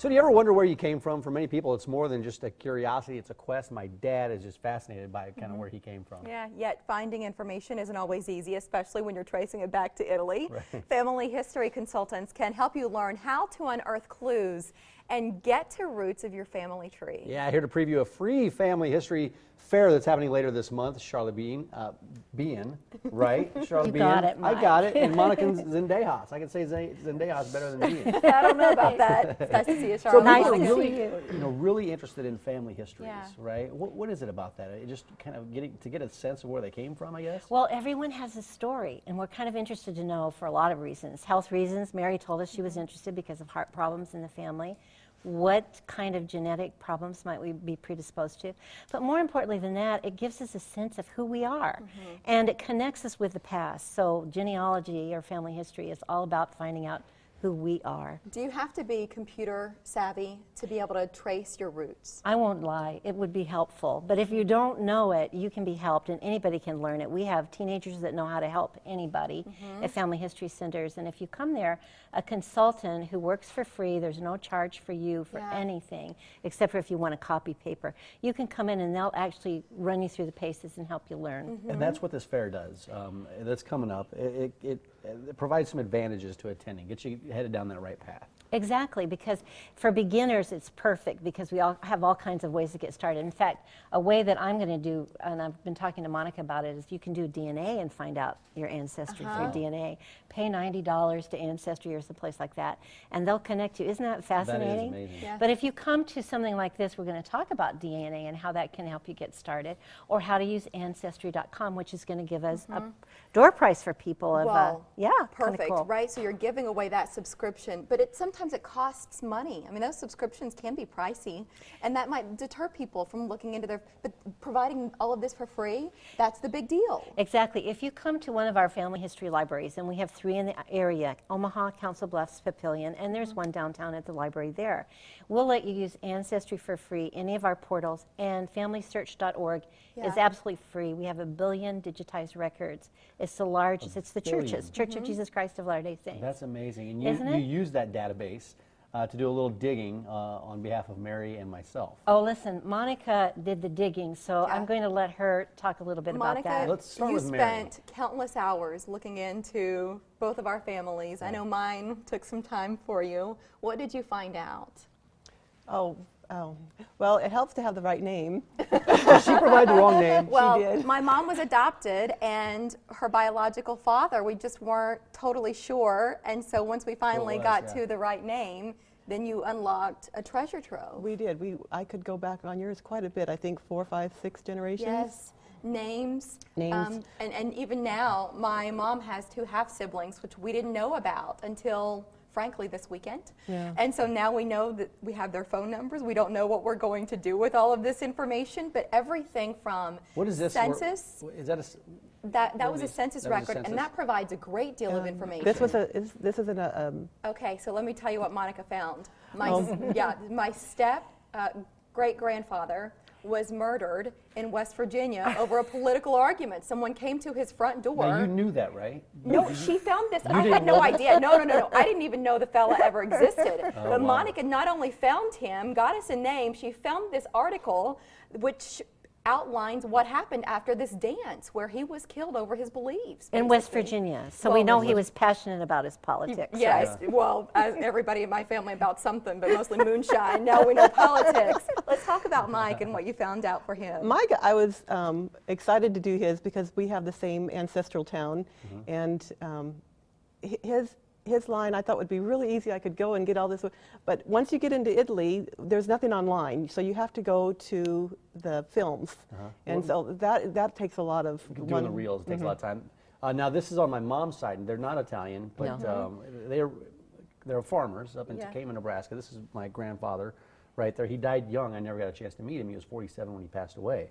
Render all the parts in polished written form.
So do you ever wonder where you came from? For many people, it's more than just a curiosity, it's a quest. My dad is just fascinated by kind of where he came from. Yeah, yet finding information isn't always easy, especially when you're tracing it back to Italy. Right. Family history consultants can help you learn how to unearth clues and get to roots of your family tree. Yeah, here to preview a free family history fair that's happening later this month. Charlotte Bean, right? Charlotte You Bean. got it, I Mike. got it. And Monica Zendejas. I can say Zendejas better than Bean. I don't know about that. It's nice to see you, So Charlotte. nice people to are really, see you. really interested in family histories, Yeah. right? What is it about that? It just kind of get a sense of where they came from, I guess. Well, everyone has a story, and we're kind of interested to know for a lot of reasons. Health reasons. Mary told us she was interested because of heart problems in the family. What kind of genetic problems might we be predisposed to? But more importantly than that, it gives us a sense of who we are. And it connects us with the past. So genealogy or family history is all about finding out who we are. Do you have to be computer savvy to be able to trace your roots? I won't lie, it would be helpful. But if you don't know it, you can be helped, and anybody can learn it. We have teenagers that know how to help anybody at family history centers. And if you come there, a consultant who works for free, there's no charge for you for anything, except for if you want a copy paper. You can come in and they'll actually run you through the paces and help you learn. And that's what this fair does. That's coming up. It provides some advantages to attending. Get you headed down that right path. Exactly, because for beginners it's perfect because we all have all kinds of ways to get started. In fact, a way that I'm going to do, and I've been talking to Monica about it, is you can do DNA and find out your ancestry through DNA. Pay $90 to Ancestry or someplace like that, and they'll connect you. Isn't that fascinating? That is amazing. Yeah. But if you come to something like this, we're going to talk about DNA and how that can help you get started, or how to use Ancestry.com, which is going to give us a door price for people. Of Well, yeah, kinda perfect, cool. right? So you're giving away that subscription, but sometimes it costs money. I mean, those subscriptions can be pricey, and that might deter people from looking into but providing all of this for free, that's the big deal. Exactly. If you come to one of our family history libraries, and we have 3 in the area, Omaha, Council Bluffs, Papillion, and there's one downtown at the library there, we'll let you use Ancestry for free, any of our portals, and FamilySearch.org is absolutely free. We have 1 billion digitized records. It's the largest, it's the churches, Church of Jesus Christ of Latter-day Saints. That's amazing. And Isn't you it? use that database to do a little digging on behalf of Mary and myself. Oh, listen, Monica did the digging, so I'm going to let her talk a little bit about Monica, that. Let's start you with Mary. spent countless hours looking into both of our families. I know mine took some time for you. What did you find out? Well, it helps to have the right name. She provided the wrong name. Well, did. my mom was adopted, and her biological father, we just weren't totally sure. And so once we finally got to the right name, then you unlocked a treasure trove. We did. I could go back on yours quite a bit. I think 4, 5, 6 generations. Yes, names. Names. And even now, my mom has 2 half-siblings, which we didn't know about until, frankly, this weekend. Yeah. And so now we know that we have their phone numbers. We don't know what we're going to do with all of this information, but everything from What is this? census, Is that a... that was a census record, and that provides a great deal of information. This isn't a. Okay, so let me tell you what Monica found. My step great-grandfather was murdered in West Virginia over a political argument. Someone came to his front door. Now, you knew that, right? No, she found this. I didn't had no know that? idea. No. I didn't even know the fella ever existed. But wow. Monica not only found him, got us a name, she found this article which outlines what happened after this dance where he was killed over his beliefs. In West basically. Virginia, so we know he was passionate about his politics. Yes, well, as everybody in my family about something, but mostly moonshine. Now we know politics. Let's talk about Mike and what you found out for him. Mike, I was excited to do his because we have the same ancestral town, and his line I thought would be really easy. I could go and get all this, but once you get into Italy, there's nothing online, so you have to go to the films, and so that takes a lot of Doing the reels takes a lot of time. Now this is on my mom's side, and they're not Italian, but they're farmers up in Tacoma, Nebraska. This is my grandfather right there. He died young. I never got a chance to meet him. He was 47 when he passed away.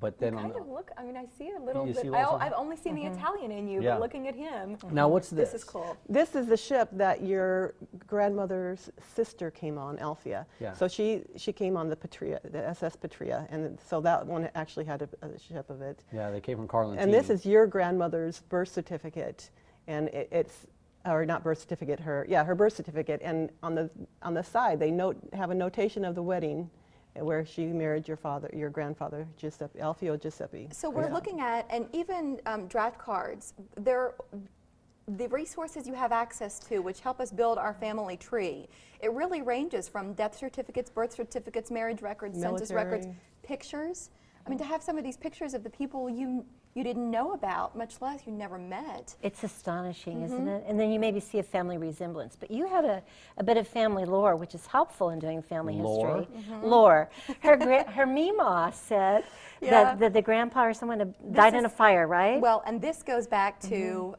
But then Kind of look, I mean, I see a little bit. see a little I've only seen the Italian in you, Yeah. but looking at him. Now what's this? This is cool. This is the ship that your grandmother's sister came on, Althea. Yeah. So she came on the Patria, the SS Patria, and so that one actually had a ship of it. Yeah, they came from Carlin. And this is your grandmother's birth certificate, and it's or not birth certificate, her birth certificate, and on the side they have a notation of the wedding where she married your grandfather, Giuseppe, Alfio Giuseppe. So we're looking at, and even draft cards, the resources you have access to, which help us build our family tree, it really ranges from death certificates, birth certificates, marriage records, census records, pictures. I mean, to have some of these pictures of the people you didn't know about, much less you never met. It's astonishing, isn't it? And then you maybe see a family resemblance. But you had a bit of family lore, which is helpful in doing family history. Lore. Her Meemaw said that the grandpa or someone died in a fire, right? Well, and this goes back to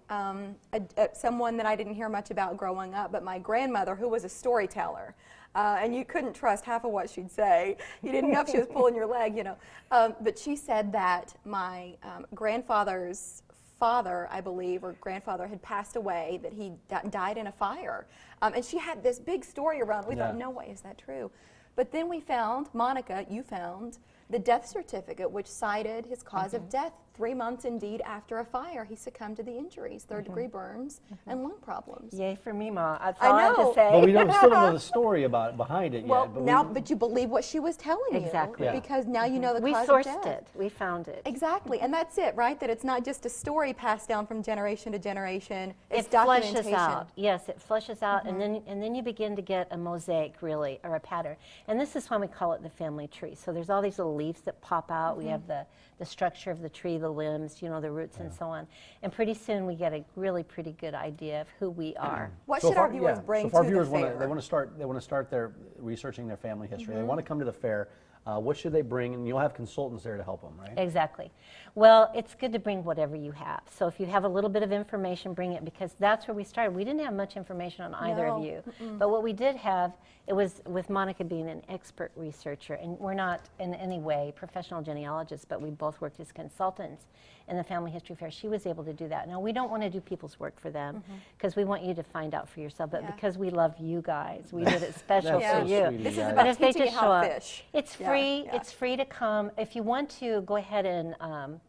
someone that I didn't hear much about growing up, but my grandmother, who was a storyteller. And you couldn't trust half of what she'd say. You didn't know if she was pulling your leg, you know. But she said that my grandfather's father, I believe, or grandfather had passed away, that he died in a fire. And she had this big story around. We thought, no way, is that true? But then we found, Monica, you found the death certificate, which cited his cause of death 3 months indeed after a fire. He succumbed to the injuries, third-degree burns and lung problems. Yay for Meemaw. That's all I have to say. But we still don't know the story behind it well, yet. But you believe what she was telling you. Exactly. Because now you know the cause We of death. sourced it. We found it. Exactly. And that's it, right? That it's not just a story passed down from generation to generation. It's it documentation. flushes out. Yes, it flushes out, and then you begin to get a mosaic, really, or a pattern. And this is why we call it the family tree. So there's all these little leaves that pop out. We have the structure of the tree, the limbs, you know, the roots and so on. And pretty soon we get a really pretty good idea of who we are. What should our viewers bring so to the fair? They want to start their researching their family history. They want to come to the fair. What should they bring? And you'll have consultants there to help them, right? Exactly. Well, it's good to bring whatever you have. So if you have a little bit of information, bring it, because that's where we started. We didn't have much information on either of you. But what we did have, it was with Monica being an expert researcher, and we're not in any way professional genealogists, but we both worked as consultants in the Family History Fair. She was able to do that. Now, we don't want to do people's work for them, because we want you to find out for yourself, but because we love you guys, we did it special for you. This is But about if they teaching you just how show to up, fish. it's free. It's free to come. If you want to, go ahead and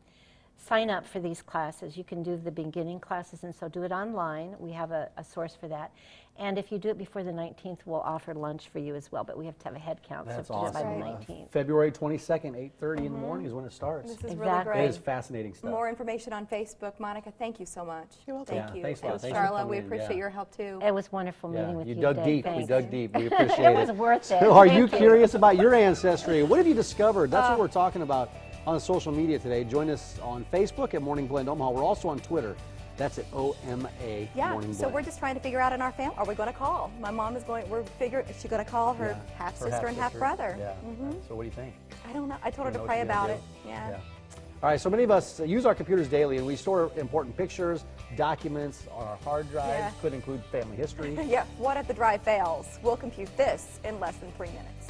sign up for these classes. You can do the beginning classes, and so do it online. We have a source for that. And if you do it before the 19th, we'll offer lunch for you as well, but we have to have a head count. That's so awesome. by the 19th. February 22nd, 8:30 in the morning is when it starts. This is Exactly. really great. It is fascinating stuff. More information on Facebook. Monica, thank you so much. You're welcome. Thank you. Thanks a lot. And Thanks for Charla, coming we in. appreciate your help too. It was wonderful meeting with you. You dug today. deep. Thanks. We dug deep. We appreciate it. It was worth it. So are Thank you you. curious about your ancestry? What have you discovered? That's what we're talking about on social media today. Join us on Facebook at Morning Blend Omaha. We're also on Twitter. That's at OMA Yeah, Morning so Blend. we're just trying to figure out in our family, are we going to call? My mom is going, is she going to call her half-sister and half-brother? Yeah. So what do you think? I don't know. I told her to know what pray she's gonna about do. it. Yeah. All right, so many of us use our computers daily, and we store important pictures, documents on our hard drives. Yeah. Could include family history. Yeah, what if the drive fails? We'll compute this in less than 3 minutes.